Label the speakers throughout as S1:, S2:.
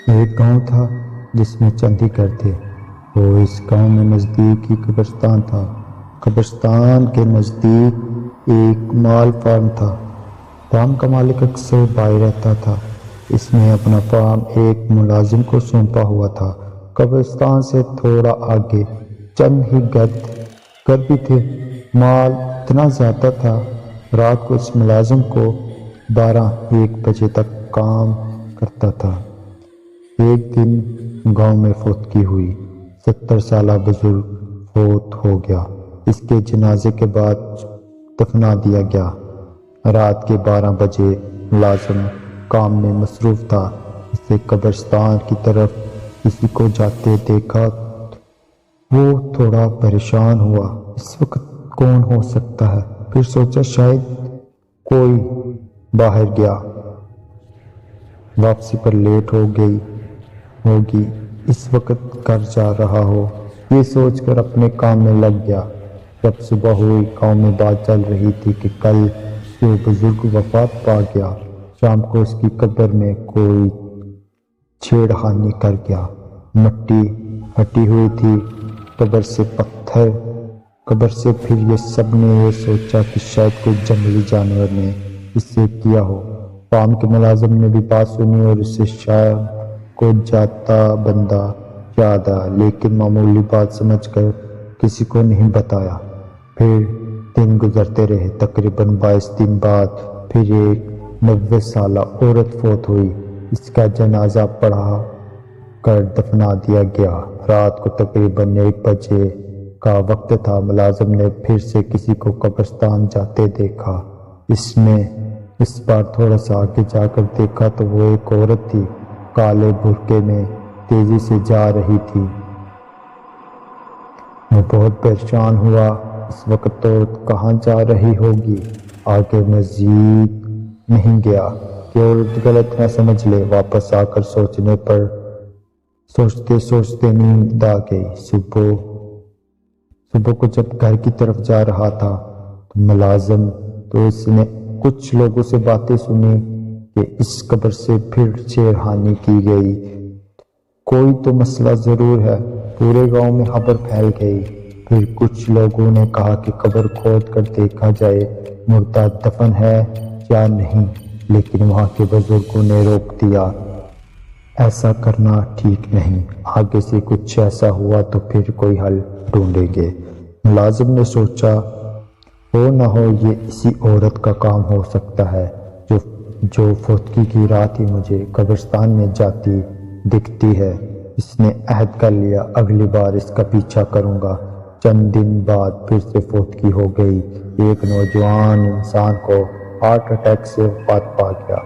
S1: ایک گاؤں تھا جس میں چند ہی گھر تھے۔ وہ اس گاؤں میں نزدیک ہی قبرستان تھا۔ قبرستان کے نزدیک ایک مال فارم تھا۔ فارم کا مالک اکثر باہر رہتا تھا۔ اس نے اپنا فارم ایک ملازم کو سونپا ہوا تھا۔ قبرستان سے تھوڑا آگے چند ہی گھر بھی تھے۔ مال اتنا زیادہ تھا، رات کو اس ملازم کو 12-1 بجے تک کام کرتا تھا۔ ایک دن گاؤں میں فوتگی ہوئی۔ 70 سالہ بزرگ فوت ہو گیا۔ اس کے جنازے کے بعد دفنا دیا گیا۔ رات کے 12 بجے ملازم کام میں مصروف تھا۔ اسے قبرستان کی طرف کسی کو جاتے دیکھا۔ وہ تھوڑا پریشان ہوا، اس وقت کون ہو سکتا ہے؟ پھر سوچا شاید کوئی باہر گیا، واپسی پر لیٹ ہو گئی ہوگی، اس وقت گھر جا رہا ہو۔ یہ سوچ کر اپنے کام میں لگ گیا۔ جب صبح ہوئی، گاؤں میں بات چل رہی تھی کہ کل جو بزرگ وفات پا گیا، شام کو اس کی قبر میں کوئی چھیڑ خانی کر گیا۔ مٹی ہٹی ہوئی تھی قبر سے پتھر۔ قبر سے پھر یہ سب نے یہ سوچا کہ شاید کوئی جنگلی جانور نے اس سے کیا ہو۔ فارم کے ملازم نے بھی بات سنی اور اسے شام کو جاتا بندہ یاد آیا، لیکن معمولی بات سمجھ کر کسی کو نہیں بتایا۔ پھر دن گزرتے رہے۔ تقریباً 22 دن بعد پھر ایک 90 سالہ عورت فوت ہوئی۔ اس کا جنازہ پڑھا کر دفنا دیا گیا۔ رات کو تقریباً 1 بجے کا وقت تھا۔ ملازم نے پھر سے کسی کو قبرستان جاتے دیکھا۔ اس نے اس بار تھوڑا سا آگے جا کر دیکھا تو وہ ایک عورت تھی، کالے برقعے میں تیزی سے جا رہی تھی۔ وہ بہت پریشان ہوا، اس وقت عورت کہاں جا رہی ہوگی؟ آگے مزید نہیں گیا کہ عورت غلط نہ سمجھ لے۔ واپس آ کر سوچنے پر سوچتے نیند آ گئی۔ صبح کو جب گھر کی طرف جا رہا تھا تو اس نے کچھ لوگوں سے باتیں سنی کہ اس قبر سے پھر چھیڑ خانی کی گئی، کوئی تو مسئلہ ضرور ہے۔ پورے گاؤں میں خبر پھیل گئی۔ پھر کچھ لوگوں نے کہا کہ قبر کھود کر دیکھا جائے مردہ دفن ہے یا نہیں، لیکن وہاں کے بزرگوں نے روک دیا، ایسا کرنا ٹھیک نہیں، آگے سے کچھ ایسا ہوا تو پھر کوئی حل ڈھونڈیں گے۔ ملازم نے سوچا ہو نہ ہو یہ اسی عورت کا کام ہو سکتا ہے جو فوتگی کی رات ہی مجھے قبرستان میں جاتی دکھتی ہے۔ اس نے عہد کر لیا اگلی بار اس کا پیچھا کروں گا۔ چند دن بعد پھر سے فوتگی ہو گئی۔ ایک نوجوان انسان کو ہارٹ اٹیک سے وفات پا گیا۔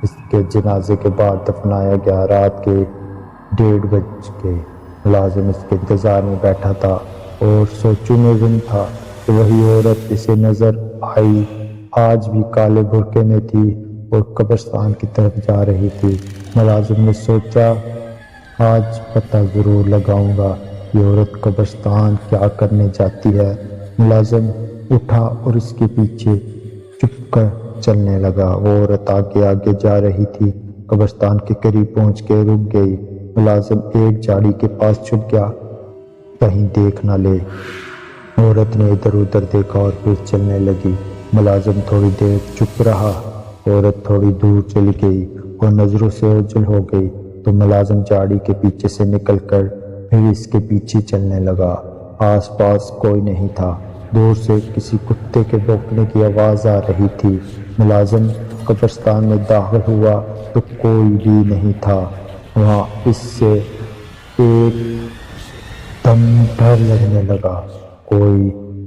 S1: اس کے جنازے کے بعد دفنایا گیا۔ رات کے 1:30 بج گئے۔ ملازم اس کے انتظار میں بیٹھا تھا اور سوچوں میں گم تھا کہ وہی عورت اسے نظر آئی، آج بھی کالے برقعے میں تھی اور قبرستان کی طرف جا رہی تھی۔ ملازم نے سوچا آج پتہ ضرور لگاؤں گا یہ عورت قبرستان کیا کرنے جاتی ہے۔ ملازم اٹھا اور اس کے پیچھے چپ کر چلنے لگا۔ وہ عورت آگے آگے جا رہی تھی۔ قبرستان کے قریب پہنچ کے رک گئی۔ ملازم ایک جھاڑی کے پاس چھپ گیا، کہیں دیکھ نہ لے۔ عورت نے ادھر ادھر دیکھا اور پھر چلنے لگی۔ ملازم تھوڑی دیر چپ رہا۔ عورت تھوڑی دور چلی گئی اور نظروں سے اوجھل ہو گئی تو ملازم جھاڑی کے پیچھے سے نکل کر پھر اس کے پیچھے چلنے لگا۔ آس پاس کوئی نہیں تھا۔ دور سے کسی کتے کے بھونکنے کی آواز آ رہی تھی۔ ملازم قبرستان میں داخل ہوا تو کوئی بھی نہیں تھا وہاں۔ اس سے ایک دم ڈر لگنے لگا،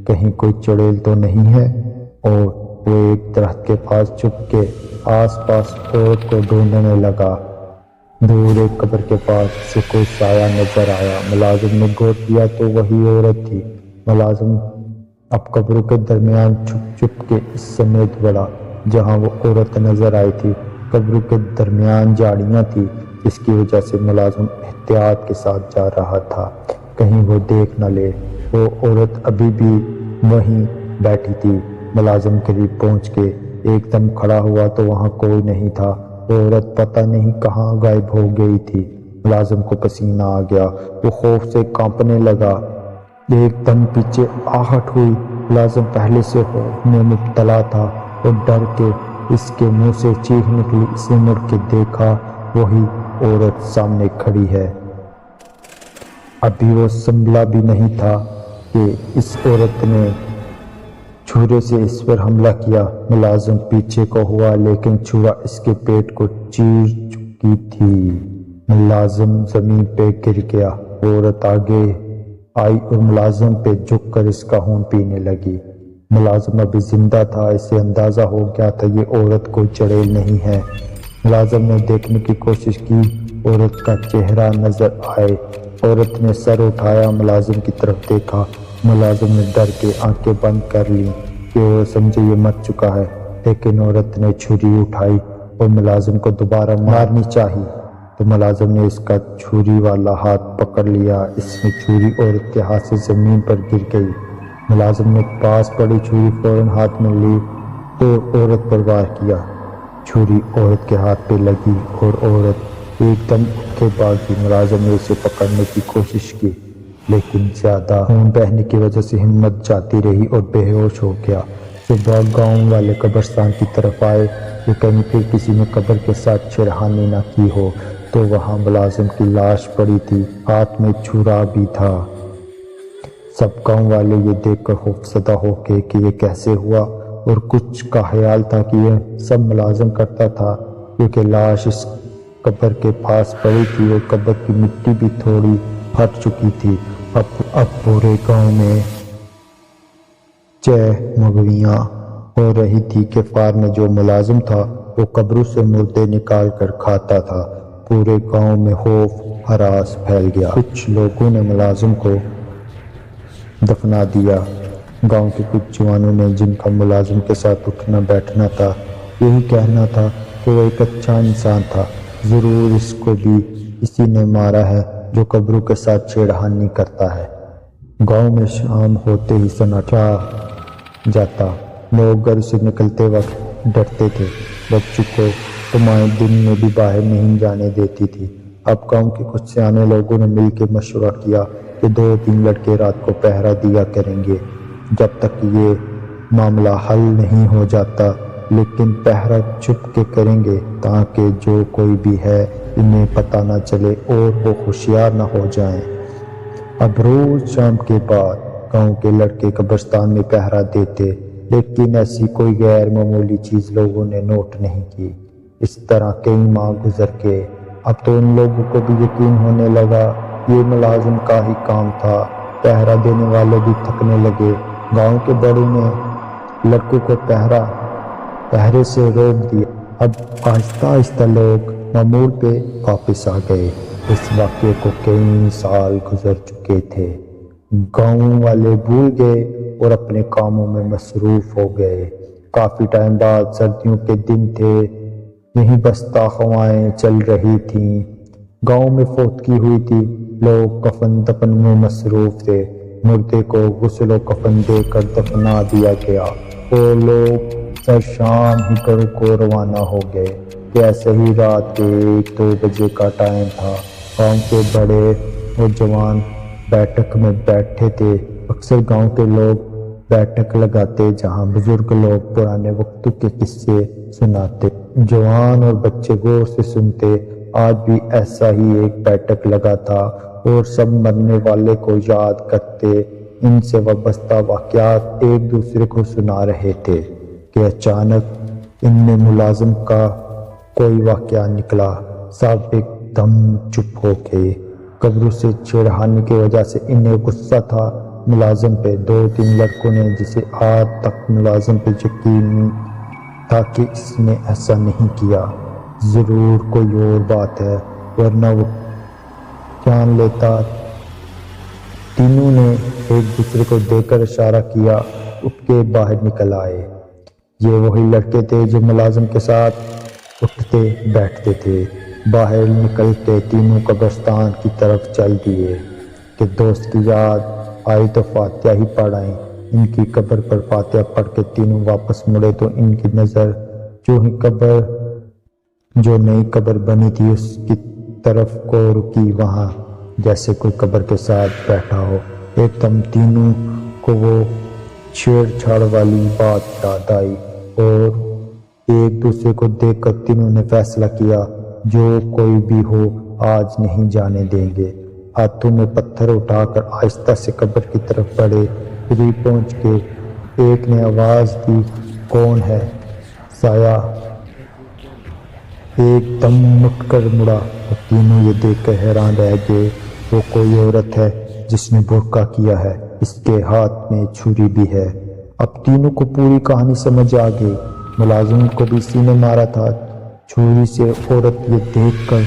S1: کہیں کوئی چڑیل تو نہیں ہے، اور وہ ایک درخت کے پاس چھپ کے آس پاس عورت کو ڈھونڈنے لگا۔ دور ایک قبر کے پاس سے کوئی سایہ نظر آیا۔ ملازم نے غور کیا تو وہی عورت تھی۔ ملازم اب قبروں کے درمیان چھپ کے اس سمیت بڑھا جہاں وہ عورت نظر آئی تھی۔ قبروں کے درمیان جھاڑیاں تھیں، جس کی وجہ سے ملازم احتیاط کے ساتھ جا رہا تھا، کہیں وہ دیکھ نہ لے۔ وہ عورت ابھی بھی وہیں بیٹھی تھی۔ ملازم قریب پہنچ کے ایک دم کھڑا ہوا تو وہاں کوئی نہیں تھا۔ وہ عورت پتہ نہیں کہاں غائب ہو گئی تھی۔ ملازم کو پسینہ آ گیا، وہ خوف سے کانپنے لگا۔ ایک دم پیچھے آہٹ ہوئی۔ ملازم پہلے سے خوف میں مبتلا تھا اور ڈر کے اس کے منہ سے چیخ نکلی۔ اس نے مڑ کے دیکھا، وہی عورت سامنے کھڑی ہے۔ ابھی وہ سنبھلا بھی نہیں تھا کہ اس عورت نے چھرے سے اس پر حملہ کیا۔ ملازم پیچھے کو ہوا لیکن چھرا اس کے پیٹ کو چیر چکی تھی۔ ملازم زمین پہ گر گیا۔ وہ عورت آگے آئی اور ملازم پہ جھک کر اس کا خون پینے لگی۔ ملازم ابھی زندہ تھا، اسے اندازہ ہو گیا تھا یہ عورت کوئی چڑیل نہیں ہے۔ ملازم نے دیکھنے کی کوشش کی، عورت کا چہرہ نظر آئے۔ عورت نے سر اٹھایا، ملازم کی طرف دیکھا۔ ملازم نے ڈر کے آنکھیں بند کر لیں کہ وہ سمجھے یہ مر چکا ہے، لیکن عورت نے چھری اٹھائی اور ملازم کو دوبارہ مارنی چاہی تو ملازم نے اس کا چھری والا ہاتھ پکڑ لیا۔ اس میں چھری عورت کے ہاتھ سے زمین پر گر گئی۔ ملازم نے پاس پڑی چھری فوراً ہاتھ میں لی اور عورت پر وار کیا۔ چھری عورت کے ہاتھ پہ لگی اور عورت ایک دم اٹھ کے بھاگی۔ ملازم نے اسے پکڑنے کی کوشش کی لیکن زیادہ خون بہنے کی وجہ سے ہمت جاتی رہی اور بے ہوش ہو گیا۔ صبح گاؤں والے قبرستان کی طرف آئے کہ کہیں پھر کسی نے قبر کے ساتھ چھیڑخانی نہ کی ہو، تو وہاں ملازم کی لاش پڑی تھی، ہاتھ میں چھرا بھی تھا۔ سب گاؤں والے یہ دیکھ کر خوفزدہ ہو گئے کہ یہ کیسے ہوا، اور کچھ کا خیال تھا کہ یہ سب ملازم کرتا تھا کیونکہ لاش اس قبر کے پاس پڑی تھی اور قبر کی مٹی بھی تھوڑی ہٹ چکی تھی۔ اب پورے گاؤں میں چہمگویاں ہو رہی تھی کہ فار میں جو ملازم تھا وہ قبروں سے مردے نکال کر کھاتا تھا۔ پورے گاؤں میں خوف ہراس پھیل گیا۔ کچھ لوگوں نے ملازم کو دفنا دیا۔ گاؤں کے کچھ جوانوں نے، جن کا ملازم کے ساتھ اٹھنا بیٹھنا تھا، یہی کہنا تھا کہ وہ ایک اچھا انسان تھا، ضرور اس کو بھی اسی نے مارا ہے جو قبروں کے ساتھ چھیڑخانی کرتا ہے۔ گاؤں میں شام ہوتے ہی سناٹا جاتا۔ لوگ گھر سے نکلتے وقت ڈرتے تھے۔ بچوں کو تو مائیں دن میں بھی باہر نہیں جانے دیتی تھی۔ اب گاؤں کے کچھ سیانے لوگوں نے مل کے مشورہ کیا کہ 2-3 لڑکے رات کو پہرا دیا کریں گے جب تک یہ معاملہ حل نہیں ہو جاتا، لیکن پہرا چھپ کے کریں گے تاکہ جو کوئی بھی ہے انہیں پتہ نہ چلے اور وہ ہوشیار نہ ہو جائیں۔ اب روز شام کے بعد گاؤں کے لڑکے قبرستان میں پہرا دیتے، لیکن ایسی کوئی غیر معمولی چیز لوگوں نے نوٹ نہیں کی۔ اس طرح کئی ماہ گزر گئے۔ اب تو ان لوگوں کو بھی یقین ہونے لگا یہ ملازم کا ہی کام تھا۔ پہرا دینے والے بھی تھکنے لگے۔ گاؤں کے بڑوں نے لڑکوں کو پہرے سے روک دیا۔ اب آہستہ آہستہ لوگ معمول پہ واپس آ گئے۔ اس واقعے کو کئی سال گزر چکے تھے۔ گاؤں والے بھول گئے اور اپنے کاموں میں مصروف ہو گئے۔ کافی ٹائم بعد سردیوں کے دن تھے، یہیں بستہ ہوائیں چل رہی تھیں۔ گاؤں میں فوتگی ہوئی تھی، لوگ کفن دفن میں مصروف تھے۔ مردے کو غسل و کفن دے کر دفنا دیا گیا اور لوگ سر شام ہی گھروں کو روانہ ہو گئے کہ ایسے ہی رات کے 1-2 بجے کا ٹائم تھا۔ گاؤں کے بڑے اور جوان بیٹھک میں بیٹھے تھے۔ اکثر گاؤں کے لوگ بیٹھک لگاتے جہاں بزرگ لوگ پرانے وقتوں کے قصے سناتے، جوان اور بچے غور سے سنتے۔ آج بھی ایسا ہی ایک بیٹھک لگا تھا اور سب مرنے والے کو یاد کرتے، ان سے وابستہ واقعات ایک دوسرے کو سنا رہے تھے کہ اچانک ان میں ملازم کا کوئی واقعہ نکلا۔ سب ایک دم چپ ہو گئے۔ قبروں سے چھیڑخانی کی وجہ سے انہیں غصہ تھا ملازم پہ۔ 2-3 لڑکوں نے، جسے آج تک ملازم پہ یقین تھا کہ اس نے ایسا نہیں کیا، ضرور کوئی اور بات ہے ورنہ وہ جان لیتا، تینوں نے ایک دوسرے کو دیکھ کر اشارہ کیا، اٹھ کے باہر نکل آئے۔ یہ وہی لڑکے تھے جو ملازم کے ساتھ اٹھتے بیٹھتے تھے۔ باہر نکلتے تینوں قبرستان کی طرف چل دیے کہ دوست کی یاد آئی تو فاتحہ ہی پڑھ آئیں۔ ان کی قبر پر فاتحہ پڑھ کے تینوں واپس مڑے تو ان کی نظر جو ہی قبر جو نئی قبر بنی تھی اس کی طرف کو رکی، وہاں جیسے کوئی قبر کے ساتھ بیٹھا ہو۔ ایک دم تینوں کو وہ چھیڑ چھاڑ والی بات یاد آئی اور ایک دوسرے کو دیکھ کر تینوں نے فیصلہ کیا جو کوئی بھی ہو آج نہیں جانے دیں گے۔ ہاتھوں میں پتھر اٹھا کر آہستہ سے قبر کی طرف بڑھے۔ قریب پہنچ کے ایک نے آواز دی، کون ہے؟ سایہ ایک دم اٹھ کر مڑا اور تینوں یہ دیکھ کر حیران رہ گئے۔ وہ کوئی عورت ہے جس نے برقع کیا ہے، اس کے ہاتھ میں چھری بھی ہے۔ اب تینوں کو پوری کہانی سمجھ آ گئی۔ ملازم کو بھی اسی نے مارا تھا چھری سے۔ عورت یہ دیکھ کر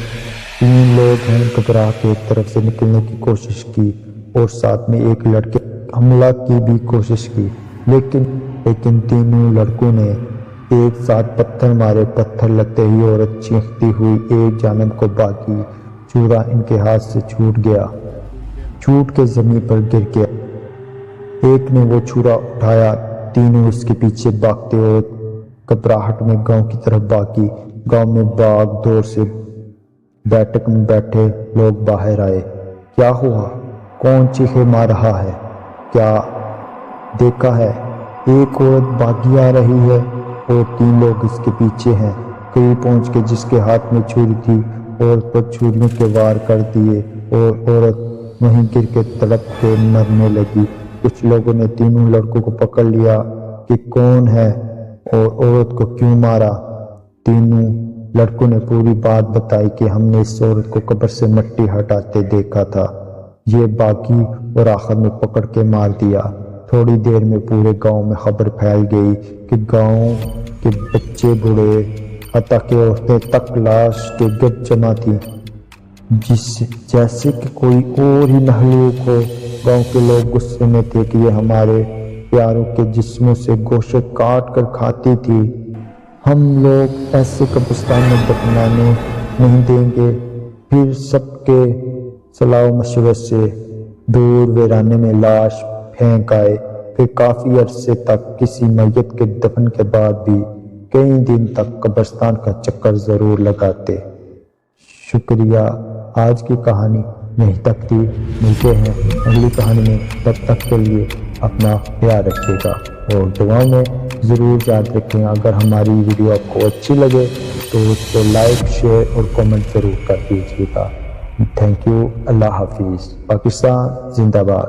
S1: تین لوگ ہیں گھبرا کے ایک طرف سے نکلنے کی کوشش کی اور ساتھ میں ایک لڑکے حملہ کی بھی کوشش کی، لیکن تینوں لڑکوں نے ایک ساتھ پتھر مارے۔ پتھر لگتے ہی عورت چیختی ہوئی ایک جانب کو بھاگی۔ چورا ان کے ہاتھ سے چھوٹ کے زمین پر گر گیا۔ ایک نے وہ چھورا اٹھایا، تینوں اس کے پیچھے بھاگتے ہوئے گھبراہٹ میں گاؤں کی طرف بھاگی۔ گاؤں میں باغ دور سے بیٹھک میں بیٹھے لوگ باہر آئے۔ کیا ہوا؟ کون چیخے مار رہا ہے؟ کیا دیکھا ہے؟ ایک عورت بھاگی آ رہی ہے اور تین لوگ اس کے پیچھے ہیں۔ قریب پہنچ کے جس کے ہاتھ میں چھری تھی عورت پر چھریوں کے وار کر دیے اور عورت وہیں گر کے تڑپ کے مرنے لگی۔ کچھ لوگوں نے تینوں لڑکوں کو پکڑ لیا کہ کون ہے اور عورت کو کیوں مارا۔ تینوں لڑکوں نے پوری بات بتائی کہ ہم نے اس عورت کو قبر سے مٹی ہٹاتے دیکھا تھا، یہ باقی اور آخر میں پکڑ کے مار دیا۔ تھوڑی دیر میں پورے گاؤں میں خبر پھیل گئی کہ گاؤں کے بچے بوڑھے حتیٰ کہ عورتیں تک لاش کے گرد جمع تھیں، جیسے کہ کوئی اور ہی مخلوق ہو۔ گاؤں کے لوگ غصے میں تھے کہ یہ ہمارے پیاروں کے جسموں سے گوشت کاٹ کر کھاتی تھی، ہم لوگ ایسے قبرستان میں دفنانے نہیں دیں گے۔ پھر سب کے صلاح و مشورے سے دور ویرانے میں لاش پھینک آئے۔ پھر کافی عرصے تک کسی میت کے دفن کے بعد بھی کئی دن تک قبرستان کا چکر ضرور لگاتے۔ شکریہ۔ آج کی کہانی یہیں تک تھی۔ ملتے ہیں اگلی کہانی میں، تب تک کے لیے اپنا خیال رکھیے گا اور دعاؤں میں ضرور یاد رکھیں۔ اگر ہماری ویڈیو آپ کو اچھی لگے تو اس کو لائک، شیئر اور کمنٹ ضرور کر دیجیے گا۔ Thank you. اللہ حافظ۔ پاکستان زندہ باد۔